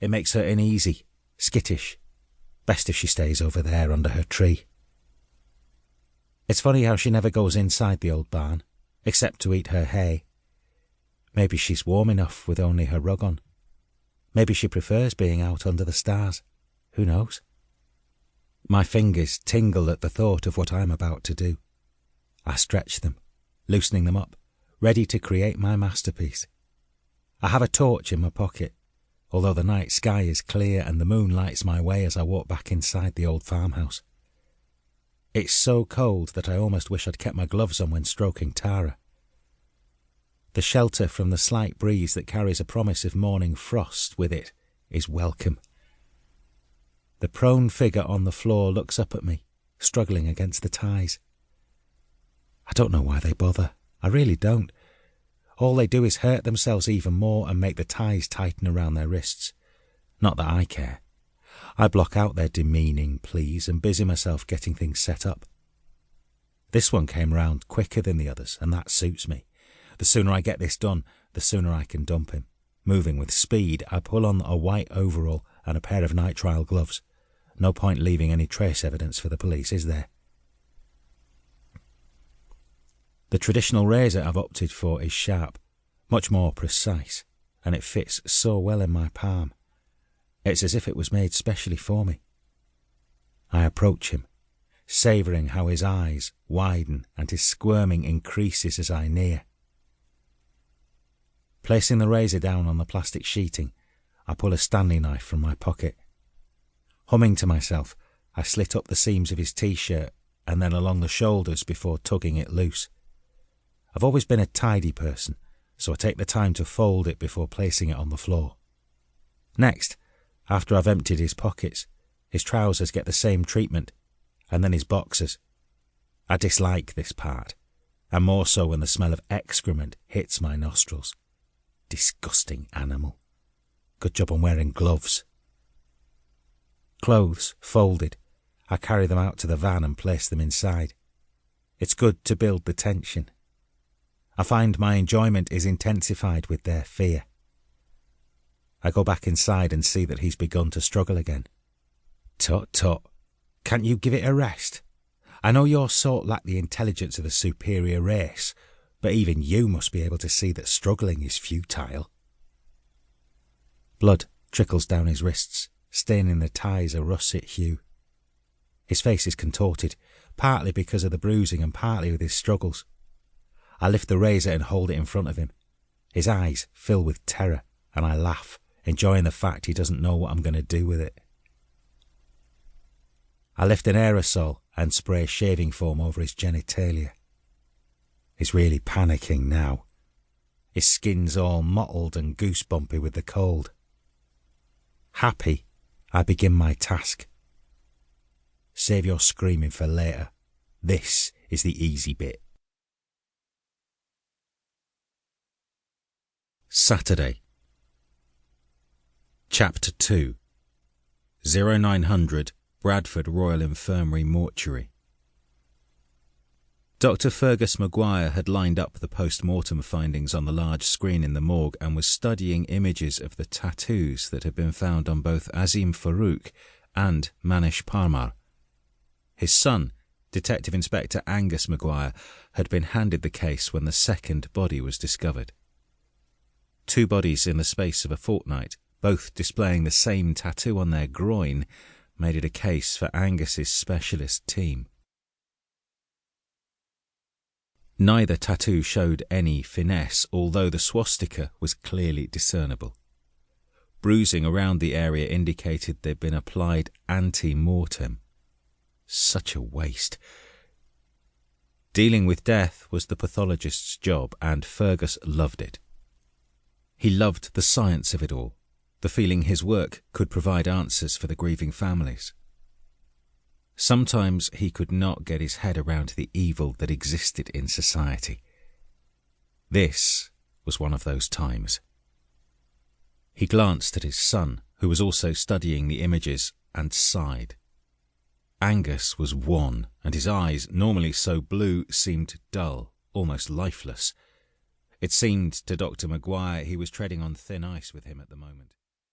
It makes her uneasy, skittish. Best if she stays over there under her tree. It's funny how she never goes inside the old barn, except to eat her hay. Maybe she's warm enough with only her rug on. Maybe she prefers being out under the stars. Who knows? My fingers tingle at the thought of what I'm about to do. I stretch them, loosening them up, ready to create my masterpiece. I have a torch in my pocket, although the night sky is clear and the moon lights my way as I walk back inside the old farmhouse. It's so cold that I almost wish I'd kept my gloves on when stroking Tara. The shelter from the slight breeze that carries a promise of morning frost with it is welcome. The prone figure on the floor looks up at me, struggling against the ties. I don't know why they bother. I really don't. All they do is hurt themselves even more and make the ties tighten around their wrists. Not that I care. I block out their demeaning pleas and busy myself getting things set up. This one came round quicker than the others, and that suits me. The sooner I get this done, the sooner I can dump him. Moving with speed, I pull on a white overall and a pair of nitrile gloves. No point leaving any trace evidence for the police, is there? The traditional razor I've opted for is sharp, much more precise, and it fits so well in my palm. It's as if it was made specially for me. I approach him, savouring how his eyes widen and his squirming increases as I near. Placing the razor down on the plastic sheeting, I pull a Stanley knife from my pocket. Humming to myself, I slit up the seams of his t-shirt and then along the shoulders before tugging it loose. I've always been a tidy person, so I take the time to fold it before placing it on the floor. Next, after I've emptied his pockets, his trousers get the same treatment, and then his boxers. I dislike this part, and more so when the smell of excrement hits my nostrils. Disgusting animal. Good job I'm wearing gloves. Clothes folded, I carry them out to the van and place them inside. It's good to build the tension. I find my enjoyment is intensified with their fear. I go back inside and see that he's begun to struggle again. Tut, tut. Can't you give it a rest? I know your sort lack the intelligence of the superior race, but even you must be able to see that struggling is futile. Blood trickles down his wrists, staining the ties a russet hue. His face is contorted, partly because of the bruising and partly with his struggles. I lift the razor and hold it in front of him. His eyes fill with terror, and I laugh, enjoying the fact he doesn't know what I'm going to do with it. I lift an aerosol and spray shaving foam over his genitalia. He's really panicking now. His skin's all mottled and goosebumpy with the cold. Happy, I begin my task. Save your screaming for later. This is the easy bit. Saturday. Chapter 2. 0900 Bradford Royal Infirmary Mortuary. Dr. Gus McGuire had lined up the post-mortem findings on the large screen in the morgue and was studying images of the tattoos that had been found on both Azim Farouk and Manish Parmar. His son, Detective Inspector Gus McGuire, had been handed the case when the second body was discovered. 2 bodies in the space of a fortnight, both displaying the same tattoo on their groin, made it a case for Angus's specialist team. Neither tattoo showed any finesse, although the swastika was clearly discernible. Bruising around the area indicated they'd been applied ante-mortem. Such a waste. Dealing with death was the pathologist's job, and Fergus loved it. He loved the science of it all, the feeling his work could provide answers for the grieving families. Sometimes he could not get his head around the evil that existed in society. This was one of those times. He glanced at his son, who was also studying the images, and sighed. Angus was wan, and his eyes, normally so blue, seemed dull, almost lifeless. It seemed to Dr. McGuire he was treading on thin ice with him at the moment.